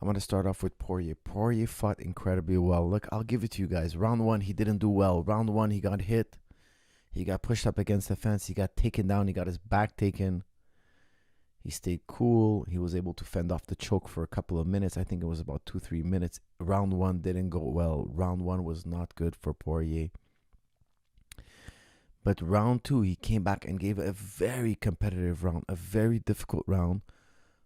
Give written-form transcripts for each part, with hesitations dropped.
I'm going to start off with Poirier. Poirier fought incredibly well. Look, I'll give it to you guys. Round one, he didn't do well. Round one, he got hit. He got pushed up against the fence. He got taken down. He got his back taken. He stayed cool. He was able to fend off the choke for a couple of minutes. I think it was about 2-3 minutes. Round one didn't go well. Round one was not good for Poirier. But round two, he came back and gave a very competitive round, a very difficult round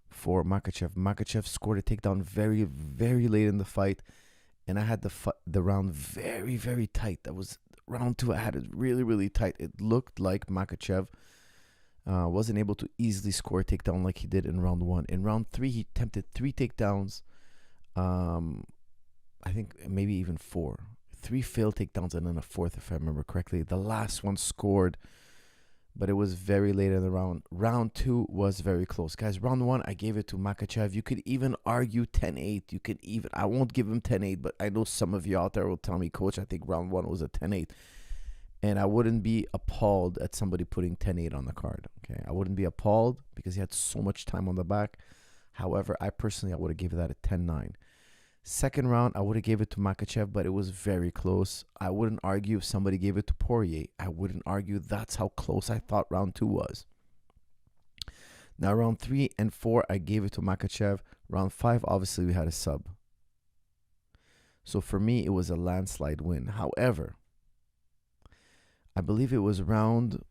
for Makhachev. Makhachev scored a takedown very, very late in the fight. And I had the round very, very tight. That was round two. I had it really, really tight. It looked like Makhachev wasn't able to easily score a takedown like he did in round one. In round three, he attempted 3 takedowns. I think maybe even 4. 3 failed takedowns and then a 4th, if I remember correctly. The last one scored, but it was very late in the round. Round two was very close. Guys, round one, I gave it to Makhachev. You could even argue 10-8. You could even, I won't give him 10-8, but I know some of you out there will tell me, Coach, I think round one was a 10-8. And I wouldn't be appalled at somebody putting 10-8 on the card. Okay, I wouldn't be appalled because he had so much time on the back. However, I would have given that a 10-9. Second round, I would have gave it to Makhachev, but it was very close. I wouldn't argue if somebody gave it to Poirier. I wouldn't argue. That's how close I thought round two was. Now, round 3 and 4, I gave it to Makhachev. Round 5, obviously, we had a sub. So for me, it was a landslide win. However, I believe it was round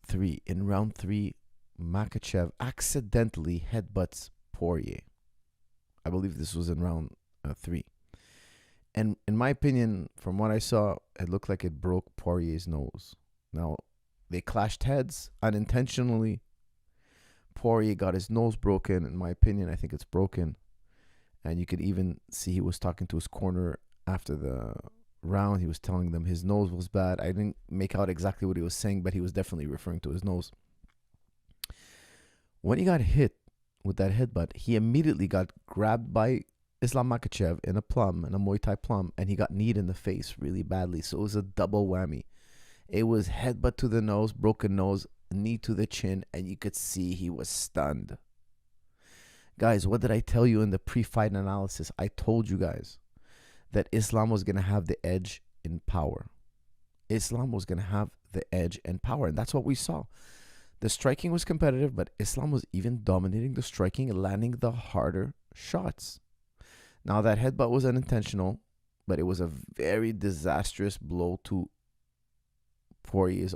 3. In round 3, Makhachev accidentally headbutts Poirier. I believe this was in round 3. And in my opinion, from what I saw, it looked like it broke Poirier's nose. Now, they clashed heads unintentionally. Poirier got his nose broken. In my opinion, I think it's broken. And you could even see he was talking to his corner after the round. He was telling them his nose was bad. I didn't make out exactly what he was saying, but he was definitely referring to his nose. When he got hit with that headbutt, he immediately got grabbed by Islam Makhachev in a Muay Thai plum, and he got kneed in the face really badly. So it was a double whammy. It was headbutt to the nose, broken nose, knee to the chin, and you could see he was stunned. Guys, what did I tell you in the pre-fight analysis? I told you guys that Islam was going to have the edge in power. Islam was going to have the edge in power, and that's what we saw. The striking was competitive, but Islam was even dominating the striking and landing the harder shots. Now, that headbutt was unintentional, but it was a very disastrous blow to Poirier's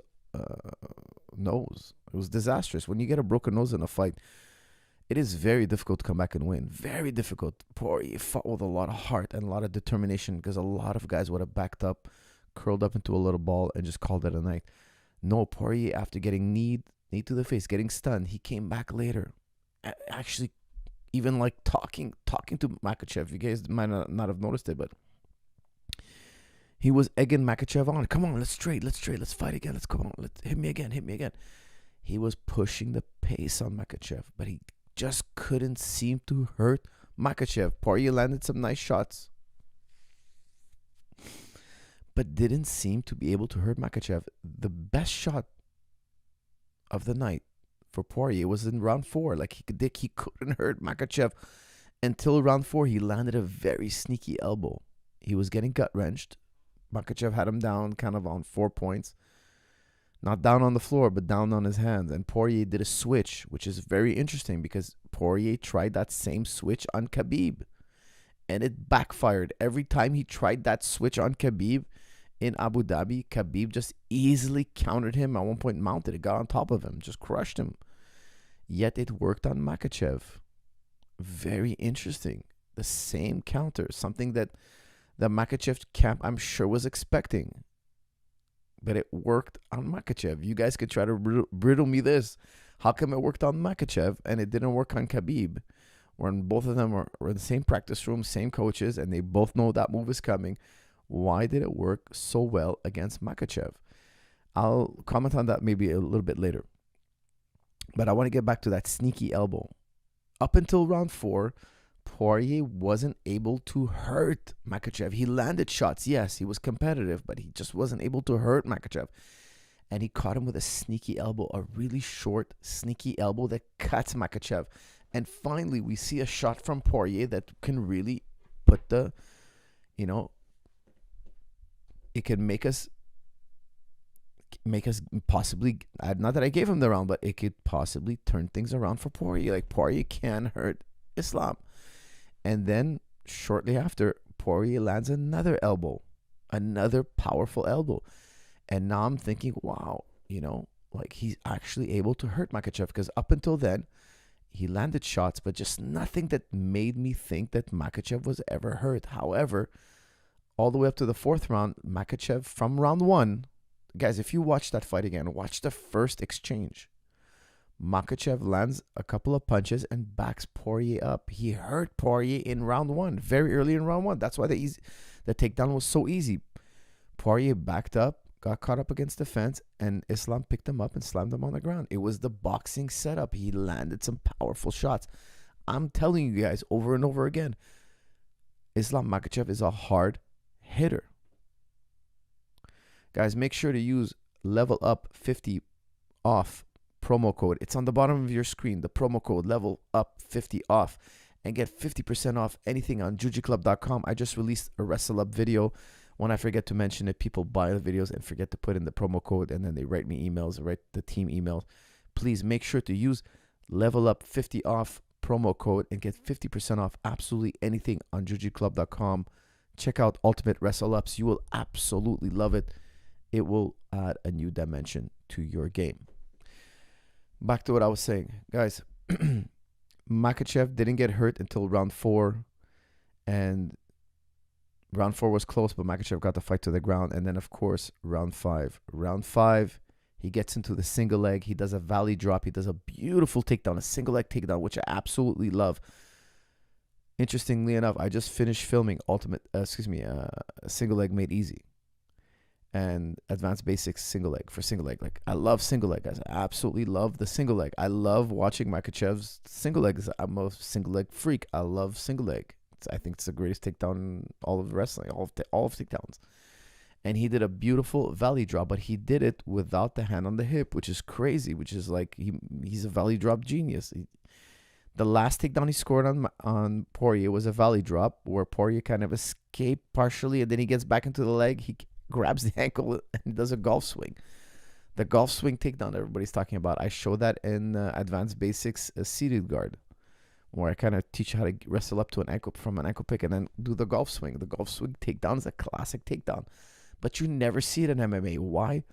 nose. It was disastrous. When you get a broken nose in a fight, it is very difficult to come back and win. Very difficult. Poirier fought with a lot of heart and a lot of determination because a lot of guys would have backed up, curled up into a little ball, and just called it a night. No, Poirier, after getting knee to the face, getting stunned, he came back later. Actually, even like talking to Makhachev. You guys might not have noticed it, but he was egging Makhachev on. Come on, let's trade. Let's fight again. Let's come on. Hit me again. He was pushing the pace on Makhachev, but he just couldn't seem to hurt Makhachev. Poirier landed some nice shots, but didn't seem to be able to hurt Makhachev. The best shot of the night for Poirier was in round 4. Like he couldn't hurt Makhachev until round 4. He landed a very sneaky elbow. He was getting gut wrenched. Makhachev had him down kind of on 4 points. Not down on the floor, but down on his hands. And Poirier did a switch, which is very interesting because Poirier tried that same switch on Khabib. And it backfired. Every time he tried that switch on Khabib in Abu Dhabi, Khabib just easily countered him. At one point, mounted it, got on top of him, just crushed him. Yet it worked on Makhachev. Very interesting. The same counter, something that the Makhachev camp, I'm sure, was expecting. But it worked on Makhachev. You guys could try to riddle me this. How come it worked on Makhachev and it didn't work on Khabib? When both of them were in the same practice room, same coaches, and they both know that move is coming. Why did it work so well against Makhachev? I'll comment on that maybe a little bit later. But I want to get back to that sneaky elbow. Up until round 4, Poirier wasn't able to hurt Makhachev. He landed shots. Yes, he was competitive, but he just wasn't able to hurt Makhachev. And he caught him with a sneaky elbow, a really short, sneaky elbow that cuts Makhachev. And finally, we see a shot from Poirier that can really put the, you know, it can make us possibly, not that I gave him the round, but it could possibly turn things around for Poirier. Like, Poirier can hurt Islam. And then shortly after, Poirier lands another elbow, another powerful elbow. And now I'm thinking, wow, like, he's actually able to hurt Makhachev, because up until then, he landed shots, but just nothing that made me think that Makhachev was ever hurt. However, all the way up to the fourth round, Makhachev from round one, guys, if you watch that fight again, watch the first exchange. Makhachev lands a couple of punches and backs Poirier up. He hurt Poirier in round one, very early in round one. That's why the takedown was so easy. Poirier backed up, got caught up against the fence, and Islam picked him up and slammed him on the ground. It was the boxing setup. He landed some powerful shots. I'm telling you guys over and over again, Islam Makhachev is a hard hitter. Guys, make sure to use level up 50 off promo code. It's on the bottom of your screen, the promo code level up 50 off, and get 50% off anything on jujiclub.com. I just released a Wrestle Up video. When I forget to mention it, people buy the videos and forget to put in the promo code, and then they write me emails, write the team emails. Please make sure to use level up 50 off promo code and get 50% off absolutely anything on jujiclub.com. Check out Ultimate Wrestle Ups. You will absolutely love it. It will add a new dimension to your game. Back to what I was saying. Guys, Makhachev didn't get hurt until round 4. And round 4 was close, but Makhachev got the fight to the ground. And then, of course, round 5. Round 5, he gets into the single leg. He does a valley drop. He does a beautiful takedown, a single leg takedown, which I absolutely love. Interestingly enough, I just finished filming Single Leg Made Easy and Advanced Basics single leg for single leg. Like, I love single leg, guys. I absolutely love the single leg. I love watching Makhachev's single legs. I'm a single leg freak. I love single leg. I think it's the greatest takedown in all of wrestling, all of takedowns. And he did a beautiful valley drop, but he did it without the hand on the hip, which is crazy, which is like he's a valley drop genius. The last takedown he scored on Poirier was a valley drop where Poirier kind of escaped partially, and then he gets back into the leg. He grabs the ankle and does a golf swing. The golf swing takedown everybody's talking about. I show that in Advanced Basics seated guard, where I kind of teach how to wrestle up to an ankle from an ankle pick and then do the golf swing. The golf swing takedown is a classic takedown, but you never see it in MMA. Why?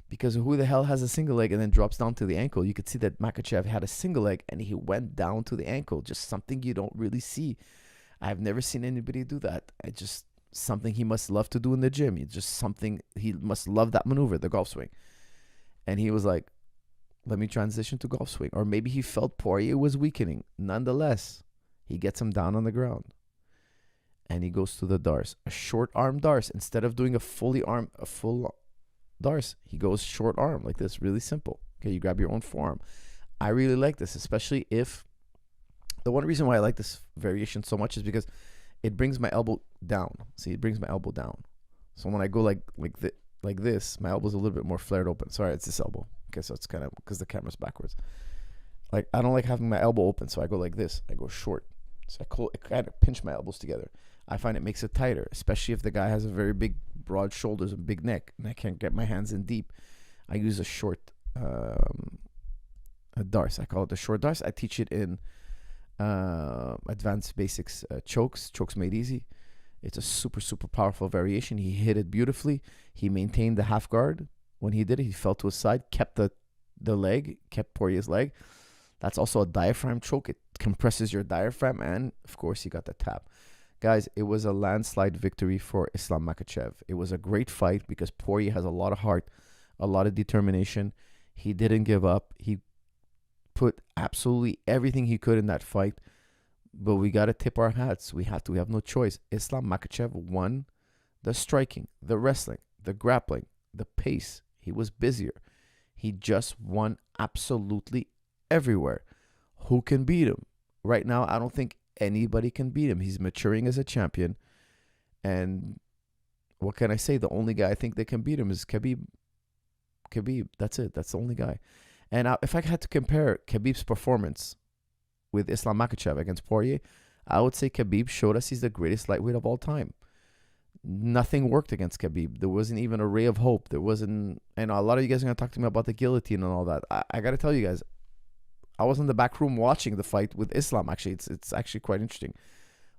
Because who the hell has a single leg and then drops down to the ankle? You could see that Makhachev had a single leg and he went down to the ankle. Just something you don't really see. I've never seen anybody do that. Something he must love to do in the gym. It's just something he must love, that maneuver, the golf swing. And he was like, let me transition to golf swing. Or maybe he felt Poirier was weakening. Nonetheless, he gets him down on the ground. And he goes to the Dars. A short arm Dars. Instead of doing a full Dars, he goes short arm like this. Really simple. Okay, you grab your own forearm. I really like this, especially if... The one reason why I like this variation so much is because it brings my elbow down. See, it brings my elbow down. So when I go like this, my elbow's a little bit more flared open. Sorry, it's this elbow. Okay, so it's kind of because the camera's backwards. Like, I don't like having my elbow open, so I go like this. I go short. So I kind of pinch my elbows together. I find it makes it tighter, especially if the guy has a very big, broad shoulders and big neck, and I can't get my hands in deep. I use a short a Dars. I call it the short Dars. I teach it in Advanced Basics chokes Made Easy. It's a super, super powerful variation. He hit it beautifully. He maintained the half guard. When he did it, he fell to his side, kept the leg, kept Poirier's leg. That's also a diaphragm choke. It compresses your diaphragm, and of course, he got the tap. Guys, it was a landslide victory for Islam Makhachev. It was a great fight because Poirier has a lot of heart, a lot of determination. He didn't give up. He put absolutely everything he could in that fight. But we got to tip our hats. We have no choice. Islam Makhachev won the striking, the wrestling, the grappling, the pace. He was busier. He just won absolutely everywhere. Who can beat him? Right now, I don't think anybody can beat him. He's maturing as a champion. And what can I say? The only guy I think that can beat him is Khabib. Khabib, that's it. That's the only guy. And if I had to compare Khabib's performance with Islam Makhachev against Poirier, I would say Khabib showed us he's the greatest lightweight of all time. Nothing worked against Khabib. There wasn't even a ray of hope. There wasn't, a lot of you guys are going to talk to me about the guillotine and all that. I got to tell you guys, I was in the back room watching the fight with Islam. Actually, it's actually quite interesting.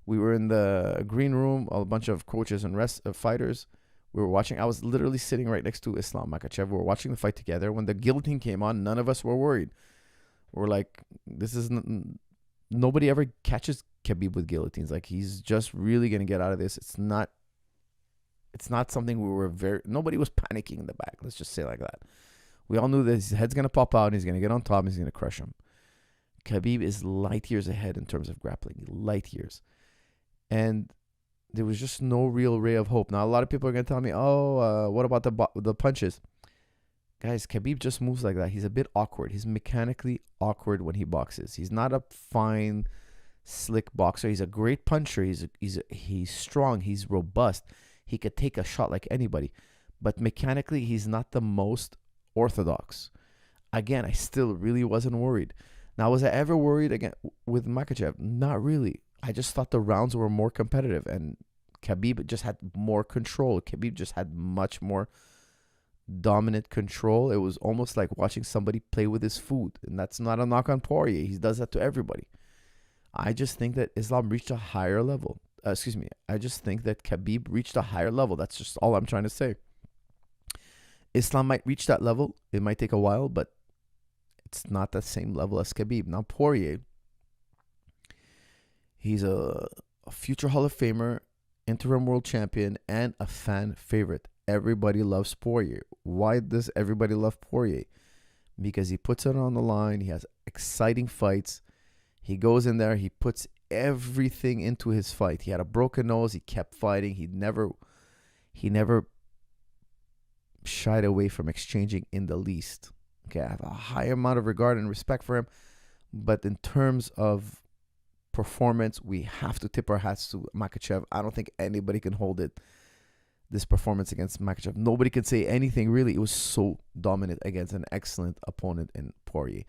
We were in the green room, a bunch of coaches and fighters. We were watching. I was literally sitting right next to Islam Makhachev. We were watching the fight together. When the guillotine came on, none of us were worried. We're like, this is nobody ever catches Khabib with guillotines. Like, he's just really going to get out of this. It's not something nobody was panicking in the back. Let's just say it like that. We all knew that his head's going to pop out and he's going to get on top and he's going to crush him. Khabib is light years ahead in terms of grappling. Light years. And there was just no real ray of hope. Now, a lot of people are going to tell me, what about the punches? Guys, Khabib just moves like that. He's a bit awkward. He's mechanically awkward when he boxes. He's not a fine, slick boxer. He's a great puncher. He's strong. He's robust. He could take a shot like anybody. But mechanically, he's not the most orthodox. Again, I still really wasn't worried. Now, was I ever worried again with Makhachev? Not really. I just thought the rounds were more competitive and Khabib just had more control. Khabib just had much more dominant control. It was almost like watching somebody play with his food. And that's not a knock on Poirier. He does that to everybody. I just think that Islam reached a higher level. I just think that Khabib reached a higher level. That's just all I'm trying to say. Islam might reach that level. It might take a while, but it's not the same level as Khabib. Now, Poirier, he's a future Hall of Famer, interim world champion, and a fan favorite. Everybody loves Poirier. Why does everybody love Poirier? Because he puts it on the line. He has exciting fights. He goes in there. He puts everything into his fight. He had a broken nose. He kept fighting. He never shied away from exchanging in the least. Okay, I have a high amount of regard and respect for him. But in terms of performance, we have to tip our hats to Makhachev. I don't think anybody can hold it. This performance against Makhachev. Nobody can say anything, really. It was so dominant against an excellent opponent in Poirier.